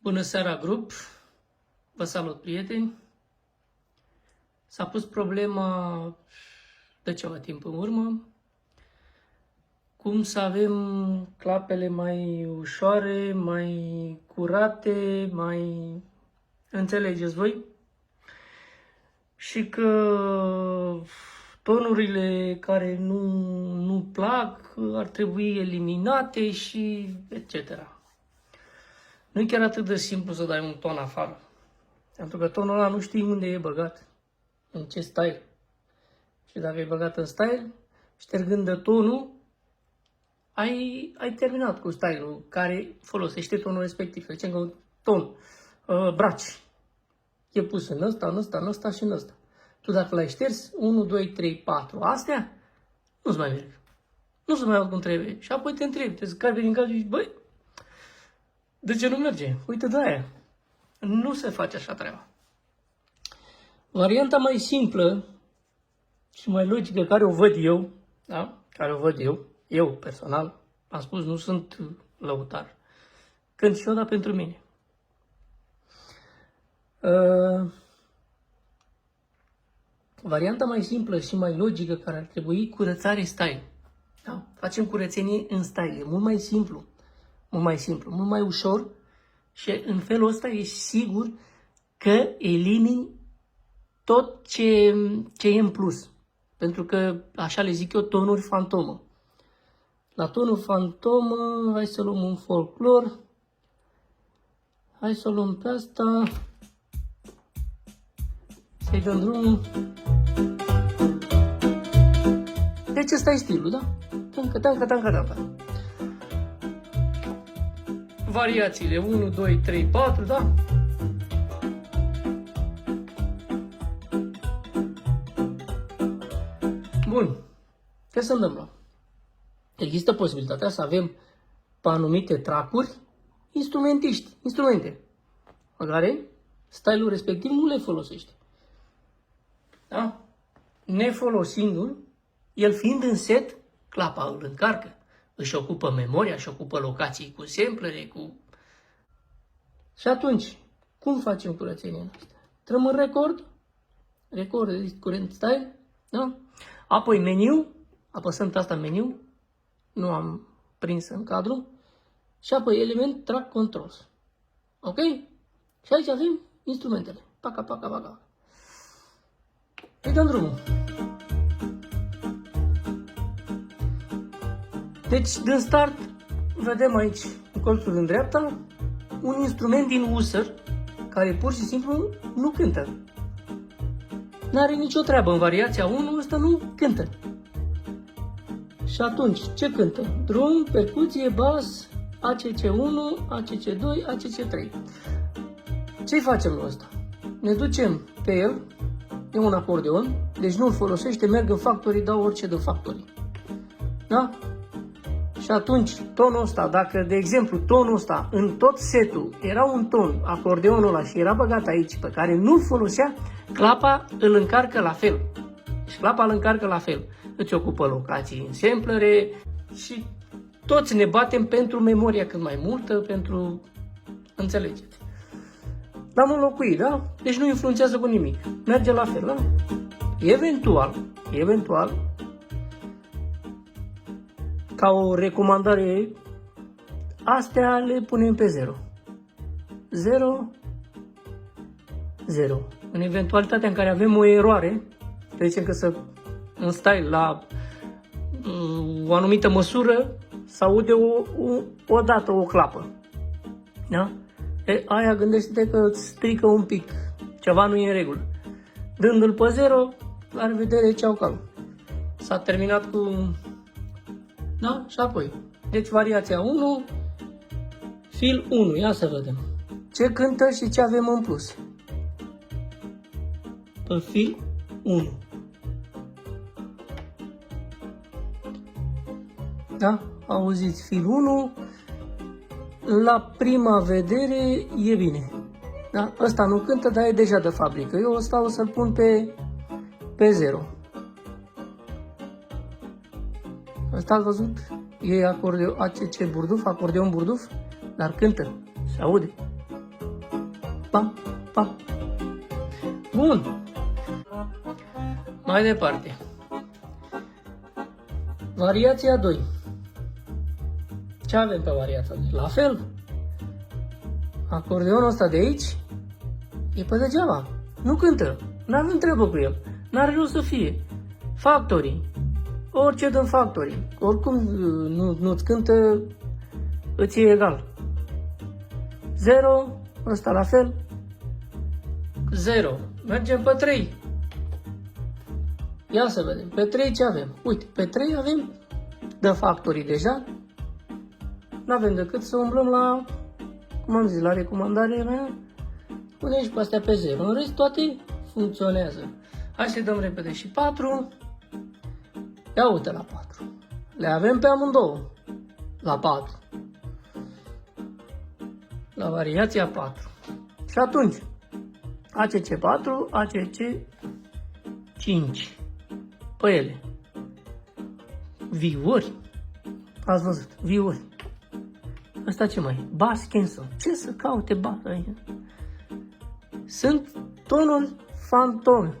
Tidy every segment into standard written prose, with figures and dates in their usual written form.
Bună seara, grup! Vă salut, prieteni! S-a pus problema de ceva timp în urmă cum să avem clapele mai ușoare, mai curate, mai... Înțelegeți voi? Și că tonurile care nu plac ar trebui eliminate și etc. Nu e chiar atât de simplu să dai un ton afară. Pentru că tonul ăla nu știi unde e băgat, în ce style. Și dacă e băgat în style, ștergând de tonul, ai terminat cu style-ul care folosește tonul respectiv. Deci că un ton, braci, e pus în ăsta și în ăsta. Tu dacă l-ai șters, 1, 2, 3, 4, astea, nu-ți mai merg. Nu se mai aud cum trebuie. Și apoi te întrebi, te scapi din cap și zici, băi, de ce nu merge? Uite de aia. Nu se face așa treaba. Varianta mai simplă și mai logică care o văd eu, da? Care o văd eu personal, am spus, nu sunt lăutar. Cânt și eu, dar pentru mine. Varianta mai simplă și mai logică care ar trebui curățare style. Da? Facem curățenie în style. E mult mai simplu. Mult mai ușor și în felul ăsta ești sigur că elimini tot ce e în plus. Pentru că, așa le zic eu, tonuri fantomă. La tonul fantomă, hai să luăm un folclor. Hai să luăm pe asta. Să-i dăm drumul. Deci ăsta e stilul, da? Tancă. Variațiile 1, 2, 3, 4, da? Bun. Ce se întâmplă? Există posibilitatea să avem pe anumite trackuri instrumente, pe care style-ul respectiv nu le folosește. Da? Nefolosindu-l, el fiind în set, clapa îl încarcă. Își ocupă memoria, își ocupă locații cu samplere, cu... Și atunci, cum facem curățenia asta? Trăm în record de curent style, da? Apoi meniu, apăsăm pe asta meniu, nu am prins în cadru, și apoi element track controls. Ok? Și aici avem instrumentele. Paca. Îi dăm drumul. Deci, din start, vedem aici, în colțul în dreapta, un instrument din user care pur și simplu nu cântă. N-are nicio treabă. În variația 1, ăsta nu cântă. Și atunci, ce cântă? Drum, percuție, bas, ACC1, ACC2, ACC3. Ce facem noi ăsta? Ne ducem pe el, e un acordeon, deci nu-l folosește, merg în factorii, dau orice de factorii. Da? Și atunci, tonul ăsta, dacă, de exemplu, tonul ăsta, în tot setul, era un ton, acordeonul ăla, și era băgat aici, pe care nu-l folosea, clapa îl încarcă la fel. Și clapa îl încarcă la fel. Îți ocupă locații în samplere și toți ne batem pentru memoria cât mai multă, pentru... Înțelegeți? L-am înlocuit, da? Deci nu influențează cu nimic. Merge la fel, da? Eventual, ca o recomandare, astea le punem pe 0. 0. În eventualitatea în care avem o eroare, să zicem că în style la o anumită măsură se aude odată o clapă. Da? Aia gândește-te că îți strică un pic. Ceva nu e în regulă. Dându-l pe 0, la revedere, ceau cal. S-a terminat cu... Da? Și apoi. Deci variația 1, fil 1. Ia să vedem. Ce cântă și ce avem în plus. Pe fil 1. Da? Auziți fil 1. La prima vedere e bine. Da? Ăsta nu cântă, dar e deja de fabrică. Eu ăsta o să-l pun pe 0. Ăsta ați văzut? E acordeon, ACC burduf, acordeon burduf, dar cântă, se aude. pam, pam. Bun. Mai departe. Variația 2. Ce avem pe variația 2? La fel. Acordeonul ăsta de aici e pe degeaba. Nu cântă. N-avem treabă cu el. N-are rost să fie. Factorii. Orice dăm factorii. Oricum nu-ți cântă, îți e egal. 0, ăsta la fel. 0. Mergem pe 3. Ia să vedem. Pe 3 ce avem? Uite, pe 3 avem de factorii deja. N-avem decât să umblăm la, cum am zis, la recomandarea mea. Punem și pe astea pe 0. În rest toate funcționează. Hai să dăm repede și 4. Ia uite la 4. Le avem pe amândouă. La 4. La variația 4. Și atunci, ACC 4, ACC 5. Pe ele. Viuri. Ați văzut, viuri. Asta ce mai e? Bass cancel. Ce să caute bass aici? Sunt tonuri fantome.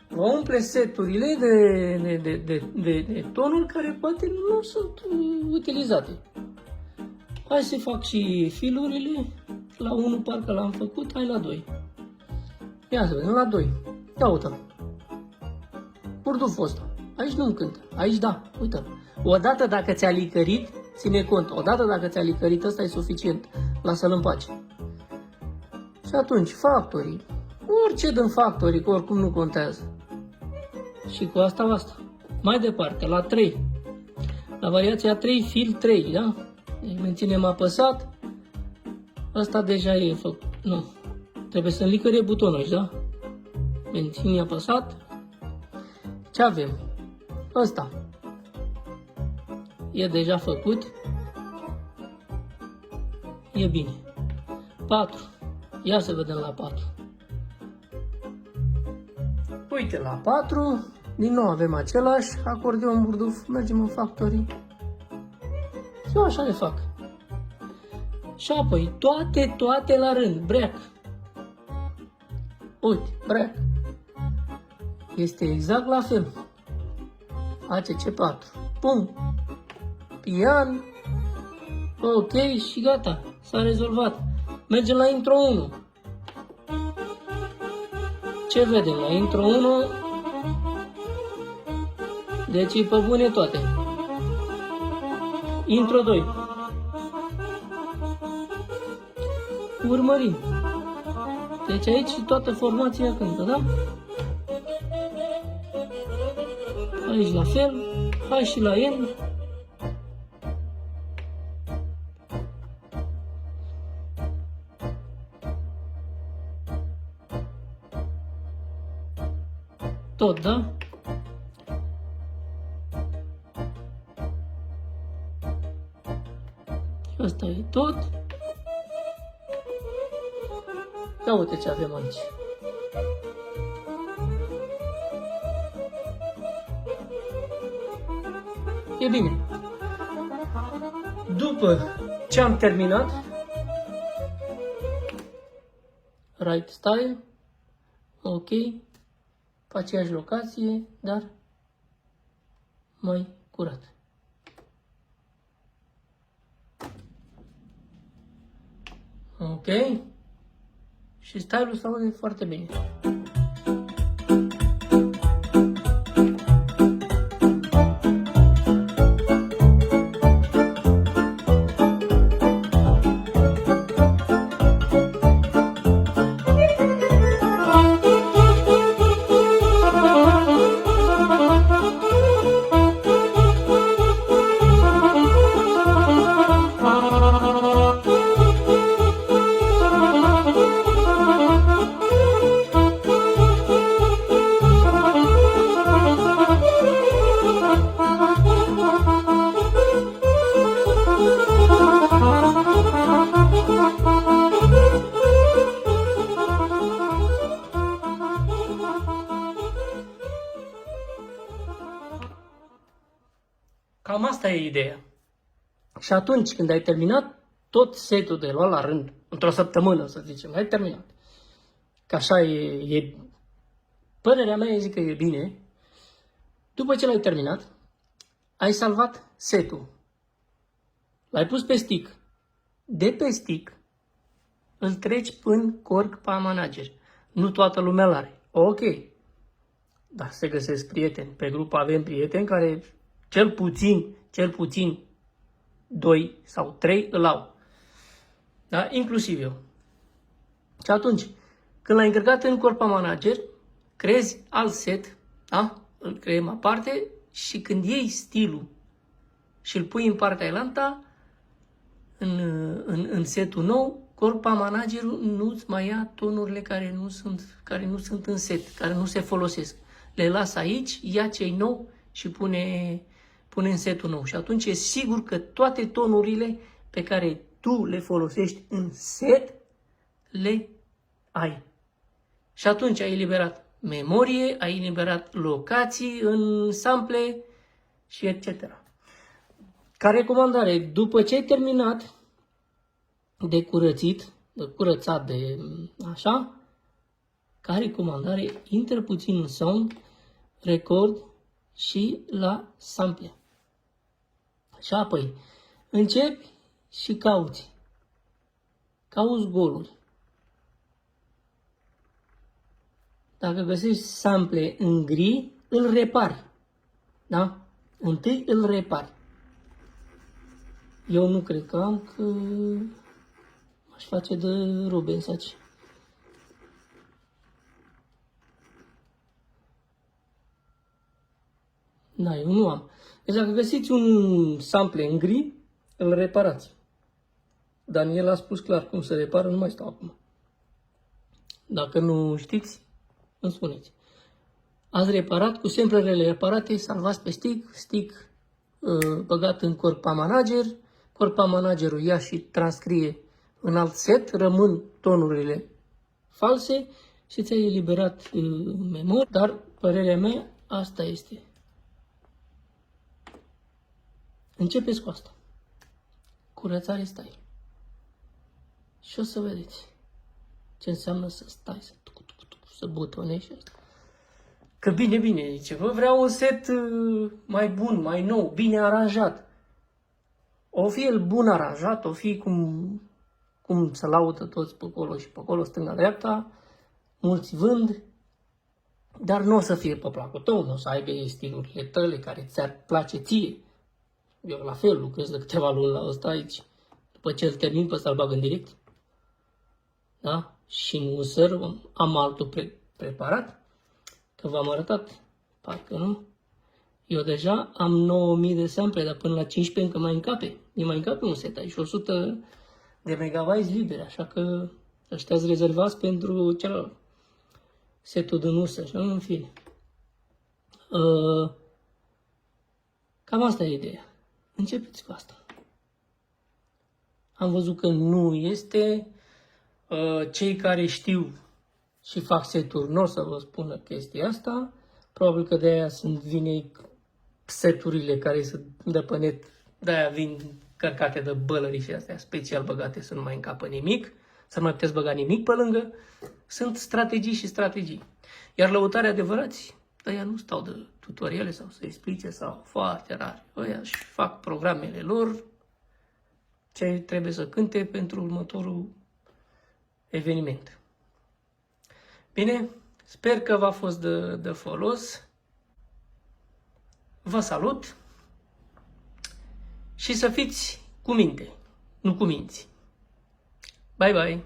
Vă umple seturile de tonuri care poate nu sunt utilizate. Hai să fac și filurile. La 1 parcă l-am făcut, hai la 2. Ia să vedem, la 2. Ia uite-l. Burduful ăsta. Aici nu cântă. Aici da, uite-l. Odată dacă ți-a licărit, ține cont. Odată dacă ți-a licărit, ăsta e suficient. Lasă-l în pace. Și atunci, factorii. Orice dăm factorii, că oricum nu contează. Și cu asta. Mai departe, la 3. La variația 3, fil 3, da? Deci menținem apăsat. Asta deja e făcut. Nu. Trebuie să înlicăre butonul aici, da? Menține apăsat. Ce avem? Ăsta. E deja făcut. E bine. 4. Ia să vedem la 4. Uite, la 4. Din nou avem același acordeon burduf. Mergem în factorii. Eu așa le fac. Și apoi toate la rând. Break. Uite, break. Este exact la fel. ACC 4. Pum. Pian. Ok și gata. S-a rezolvat. Mergem la intro 1. Ce vedem la intro 1? Deci e pe bune toate. Intro 2. Urmărim. Deci aici toată formația cântă, da? Aici la fel. Hai și la el. Tot, da? Asta e tot. Ia uite ce avem aici. E bine. După ce am terminat, right style, ok, pe aceeași locație, dar mai curat. Ok. Și style-ul se aude foarte bine. Cam asta e ideea. Și atunci când ai terminat tot setul de luat la rând, într-o săptămână, să zicem, ai terminat. Că așa e părerea mea, zic că e bine. După ce l-ai terminat, ai salvat setul. L-ai pus pe stick. De pe stick îl treci în Corkpa Manager. Nu toată lumea l-are. Ok. Dar se găsesc prieteni. Pe grup avem prieteni care cel puțin 2 sau 3 îl au. Da? Inclusiv eu. Și atunci, când l-ai încărcat în Corkpa Manager, creezi alt set, da? Îl creăm aparte și când iei stilul și îl pui în partea elantă, în setul nou, Corkpa Managerul nu-ți mai ia tonurile care nu sunt în set, care nu se folosesc. Le lasă aici, ia cei nou și pune în setul nou. Și atunci e sigur că toate tonurile pe care tu le folosești în set, le ai. Și atunci ai eliberat memorie, ai eliberat locații în sample și etc. Ca recomandare, după ce ai terminat de curățat de așa, ca recomandare, intră puțin în sound, record și la sample. Și apoi începi și cauți goluri. Dacă găsești sample în gri, îl repari. Da? Întâi îl repari. Eu nu cred că am, că aș face de Rubens aici. Da, eu nu am. Deci dacă găsiți un sample în gri, îl reparați. Daniel a spus clar cum se repară, nu mai stau acum. Dacă nu știți, îmi spuneți. Ați reparat cu samplele reparate, salvați pe stick băgat în Corkpa Manager. Corkpa Managerul ia și transcrie în alt set, rămân tonurile false și ți-ai eliberat memorie, dar părerea mea asta este. Începeți cu asta. Curățare style. Și o să vedeți ce înseamnă să stai, să butonești asta. Că bine, zice, vă vreau un set mai bun, mai nou, bine aranjat. O fi el bun aranjat, o fi cum se laudă toți pe acolo și pe acolo, stânga-dreapta, mulți vând, dar nu o să fie pe placul tău, nu o să aibă stilurile tale care ți-ar place ție. Eu la fel lucrez de câteva luni la ăsta aici. După ce îl termin pe ăsta îl bag în direct. Da? Și în user am altul preparat. Că v-am arătat. Parcă nu. Eu deja am 9000 de sample, dar până la 15 încă mai încape. E mai încape un set aici. 100 de megabytes libere. Așa că ăștia-s rezervați pentru celălalt. Setul din user. Și în fine. Cam asta e ideea. Începeți cu asta. Am văzut că nu este. Cei care știu și fac seturi nu o să vă spună chestia asta. Probabil că de-aia vine seturile care se dă pe net, de-aia vin cărcate de bălării și astea special băgate să nu mai încapă nimic, să nu mai puteți băga nimic pe lângă. Sunt strategii și strategii. Iar lăutare adevărați, ăia nu stau de tutoriale sau să explice sau foarte rar. Ăia își fac programele lor, ce trebuie să cânte pentru următorul eveniment. Bine, sper că v-a fost de folos. Vă salut și să fiți cu minte, nu cu minți. Bye, bye!